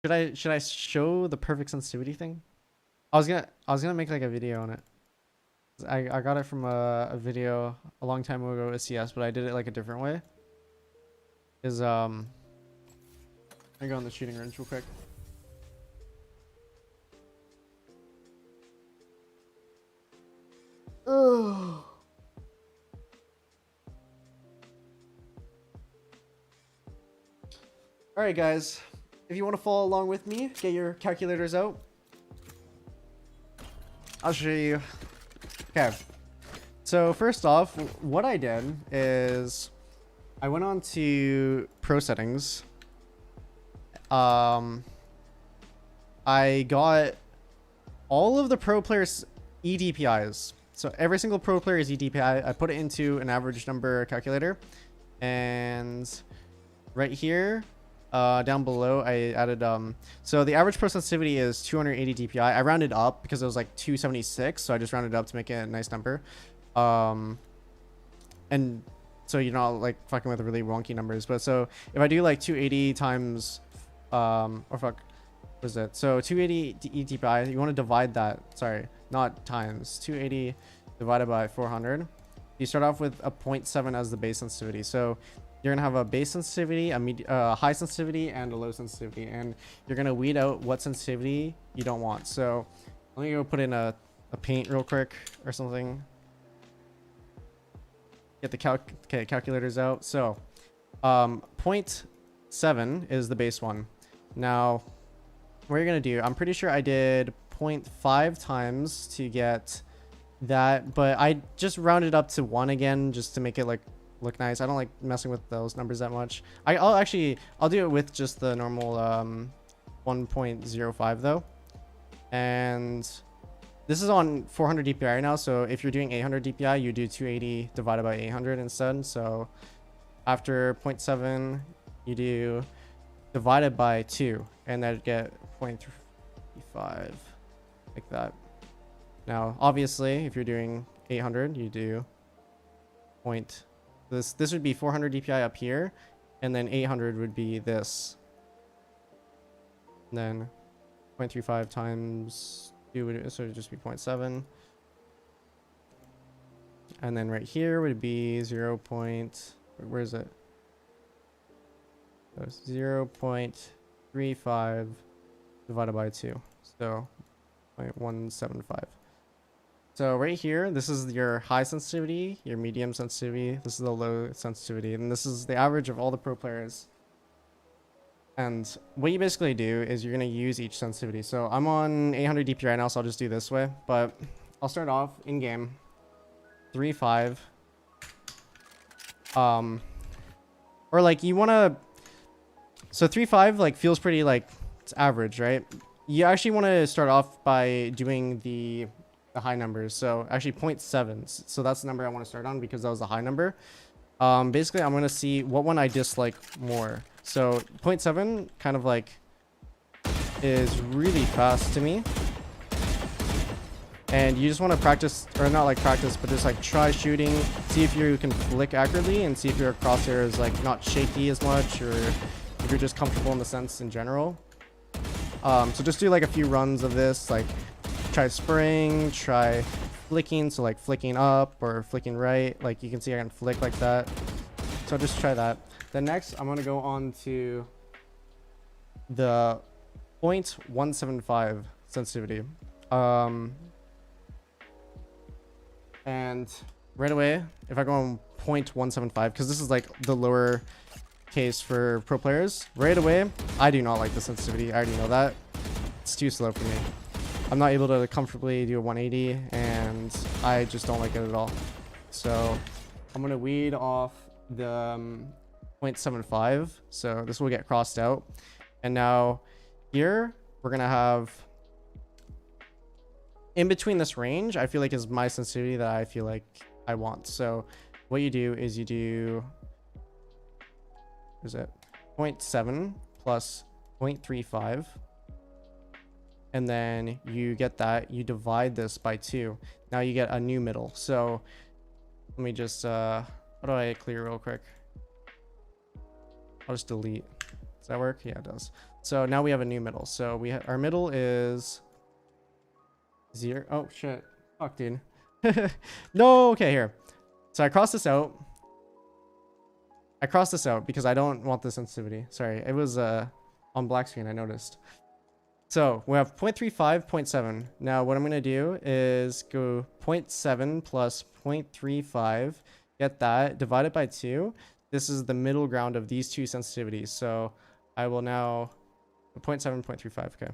Should I show the perfect sensitivity thing? I was gonna make like a video on it. I got it from a video a long time ago at CS, but I did it like a different way. I go on the shooting range real quick. Oh. All right, guys. If you want to follow along with me, get your calculators out. I'll show you. Okay. So first off, what I did is I went on to pro settings. I got all of the pro players EDPIs. So every single pro player is EDPI. I put it into an average number calculator, and right here, down below, I added so the average pro sensitivity is 280 dpi. I rounded up because it was like 276, so I just rounded up to make it a nice number. And so you're not like fucking with really wonky numbers. But so if I do like 280 times or fuck, what is it? So 280 dpi, you want to divide that, sorry, not times, 280 divided by 400. You start off with a 0.7 as the base sensitivity. So you're gonna have a base sensitivity, a high sensitivity, and a low sensitivity, and you're gonna weed out what sensitivity you don't want. So let me go put in a paint real quick or something. Get the calculators out. So 0.7 is the base one. Now what you're gonna do, I'm pretty sure I did 0.5 times to get that, but I just rounded up to 1 again just to make it like look nice. I don't like messing with those numbers that much. I'll do it with just the normal 1.05 though. And this is on 400 dpi right now, so if you're doing 800 dpi, you do 280 divided by 800 instead. So after 0.7, you do divided by 2, and that'd get 0.35 like that. Now obviously if you're doing 800, you do this would be 400 dpi up here, and then 800 would be this, and then 0.35 times 2 would, so it would just be 0.7, and then right here would be 0. Where is it? So 0.35 divided by 2, so 0.175. So right here, this is your high sensitivity, your medium sensitivity, this is the low sensitivity, and this is the average of all the pro players. And what you basically do is you're going to use each sensitivity. So I'm on 800 dpi right now, so I'll just do this way, but I'll start off in game 3.5. Or like you want to, so 3.5 like feels pretty like it's average, right? You actually want to start off by doing the high numbers. So actually 0.7, so that's the number I want to start on because that was a high number. Basically I'm going to see what one I dislike more. So 0.7 kind of like is really fast to me, and you just want to practice, or not like practice, but just like try shooting, see if you can flick accurately, and see if your crosshair is like not shaky as much, or if you're just comfortable in the sense in general. So just do like a few runs of this, like try spraying, try flicking, so like flicking up or flicking right, like you can see I can flick like that. So just try that. Then next I'm going to go on to the 0.175 sensitivity. And right away, if I go on 0.175, because this is like the lower case for pro players, right away I do not like the sensitivity. I already know that. It's too slow for me. I'm not able to comfortably do a 180, and I just don't like it at all. So I'm going to weed off the 0.75, so this will get crossed out. And now here we're going to have, in between this range, I feel like is my sensitivity that I feel like I want. So what you do is you do, is it 0.7 plus 0.35, and then you get that, you divide this by 2. Now you get a new middle. So let me just how do I clear real quick? I'll just delete. Does that work? Yeah, it does. So now we have a new middle. So our middle is 0. Oh shit. Fuck, dude. No, okay, here. So I crossed this out. I crossed this out because I don't want the sensitivity. Sorry, it was on black screen, I noticed. So we have 0.35, 0.7. Now what I'm going to do is go 0.7 plus 0.35, get that, divide it by 2. This is the middle ground of these two sensitivities. So I will now 0.7, 0.35. Okay.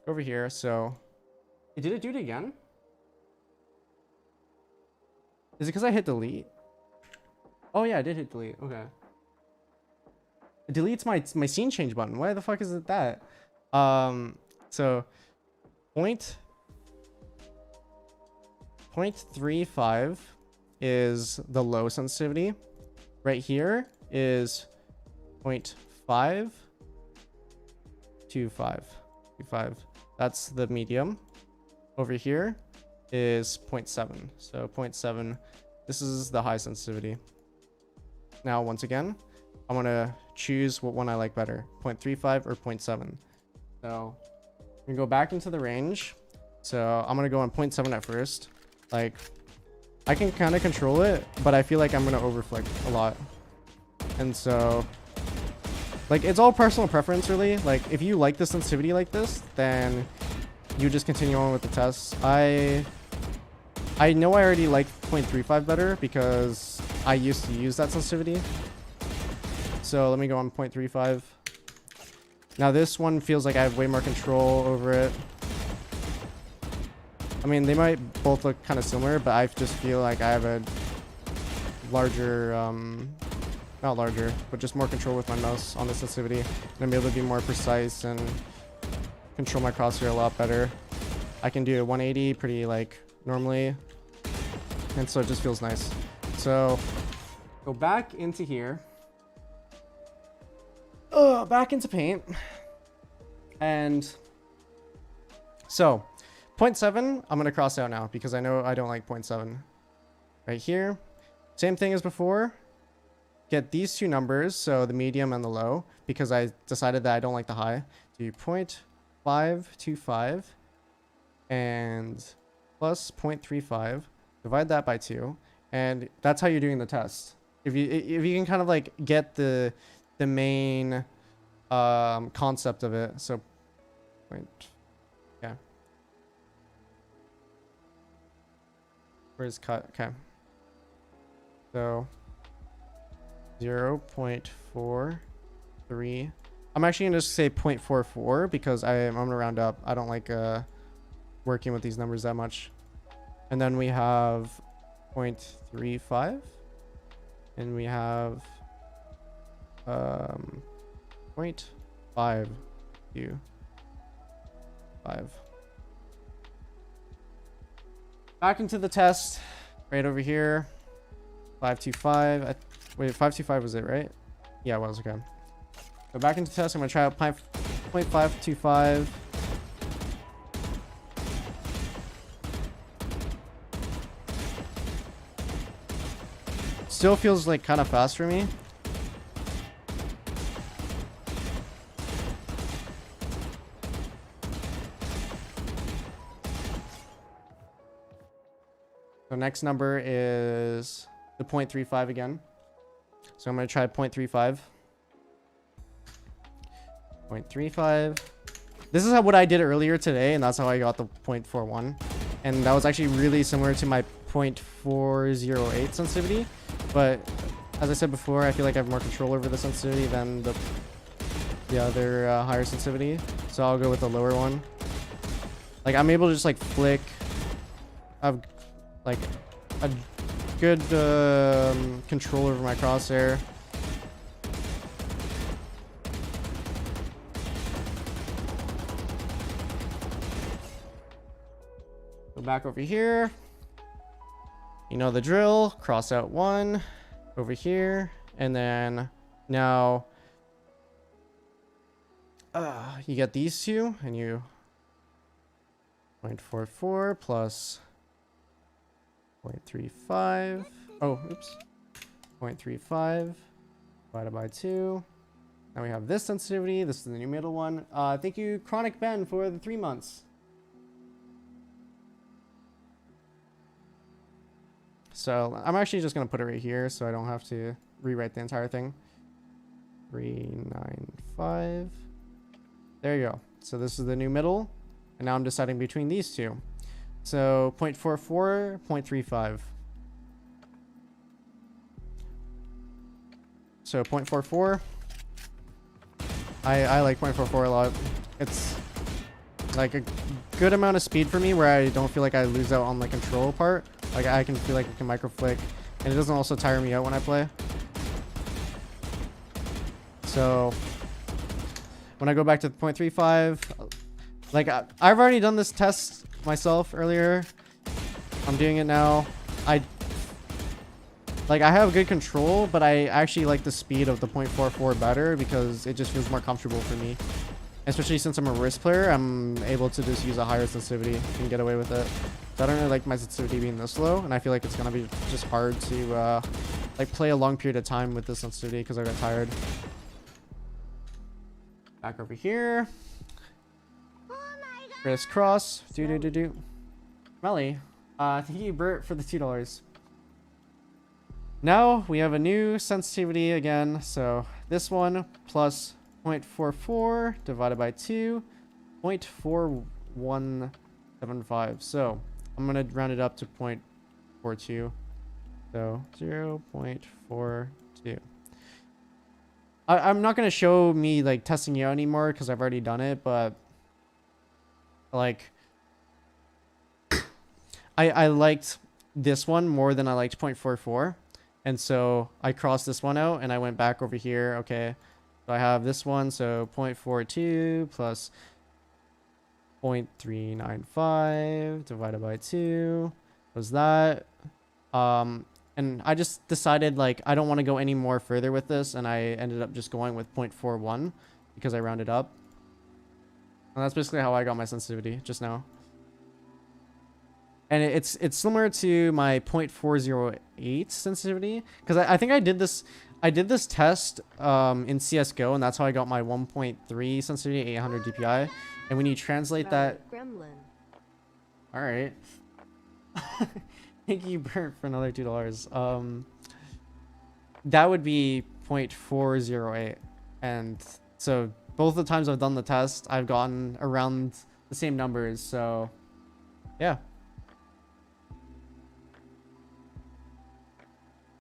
Go over here. So did it do it again? Is it because I hit delete? Oh yeah, I did hit delete. Okay. It deletes my scene change button. Why the fuck is it that? So 0.35 is the low sensitivity. Right here is 0.525. That's the medium. Over here is 0.7. So 0.7, this is the high sensitivity. Now, once again, I'm going to choose what one I like better, 0.35 or 0.7. So I'm going to go back into the range. So I'm going to go on 0.7 at first. Like, I can kind of control it, but I feel like I'm going to overflick a lot. And so, like, it's all personal preference, really. Like, if you like the sensitivity like this, then you just continue on with the tests. I know I already like 0.35 better because I used to use that sensitivity. So let me go on 0.35. Now this one feels like I have way more control over it. I mean, they might both look kind of similar, but I just feel like I have a larger, not larger, but just more control with my mouse on the sensitivity. And I'm able to be more precise and control my crosshair a lot better. I can do a 180 pretty like normally. And so it just feels nice. So go back into here. Back into paint. And so 0.7, I'm going to cross out now because I know I don't like 0.7. Right here. Same thing as before. Get these two numbers, so the medium and the low, because I decided that I don't like the high. Do 0.525 and plus 0.35. Divide that by 2. And that's how you're doing the test. If you can kind of like get the main concept of it. So yeah. Where's cut? Okay. So 0.43. I'm actually gonna just say 0.44 because I'm gonna round up. I don't like working with these numbers that much. And then we have 0.35, and we have 0.525. Back into the test, right over here. 525. Wait, 525 was it, right? Yeah, it was. Okay. Go back into test. I'm gonna try out 0.525. Still feels like kind of fast for me. So next number is the 0.35 again. So I'm going to try 0.35. 0.35. This is what I did earlier today, and that's how I got the 0.41. And that was actually really similar to my 0.408 sensitivity. But as I said before, I feel like I have more control over the sensitivity than the other higher sensitivity. So I'll go with the lower one. Like, I'm able to just like flick. I've like a good control over my crosshair. Go back over here. You know the drill. Cross out one over here, and then now you get these two, and you 0.44 plus 0.35. Oh, oops. 0.35 divided by 2. Now we have this sensitivity. This is the new middle one. Thank you, Chronic Ben, for the 3 months. So I'm actually just going to put it right here so I don't have to rewrite the entire thing. 395. There you go. So this is the new middle. And now I'm deciding between these two. So 0.44, 0.35. So 0.44. I like 0.44 a lot. It's like a good amount of speed for me where I don't feel like I lose out on the control part. Like I can feel like I can micro flick, and it doesn't also tire me out when I play. So when I go back to 0.35, like I've already done this test myself earlier. I'm doing it now. I have good control, but I actually like the speed of the 0.44 better because it just feels more comfortable for me. Especially since I'm a wrist player, I'm able to just use a higher sensitivity and get away with it. So I don't really like my sensitivity being this low, and I feel like it's gonna be just hard to like play a long period of time with this sensitivity because I got tired. Back over here. Crisscross. Do. Melly. Thank you, Bert, for the $2. Now we have a new sensitivity again. So this one plus 0.44 divided by 2, 0.4175. So I'm gonna round it up to 0.42. So 0.42. I'm not gonna show me like testing it out anymore because I've already done it, but like I liked this one more than I liked 0.44. And so I crossed this one out and I went back over here. Okay, so I have this one. So 0.42 plus 0.395 divided by 2 was that. And I just decided like I don't want to go any more further with this, and I ended up just going with 0.41 because I rounded up. And that's basically how I got my sensitivity just now. And it's similar to my 0.408 sensitivity because I think I did this test in CS:GO, and that's how I got my 1.3 sensitivity, 800 DPI. And when you translate that, all right. Thank you, Bert, for another $2. That would be 0.408, and so both the times I've done the test, I've gotten around the same numbers. So, yeah.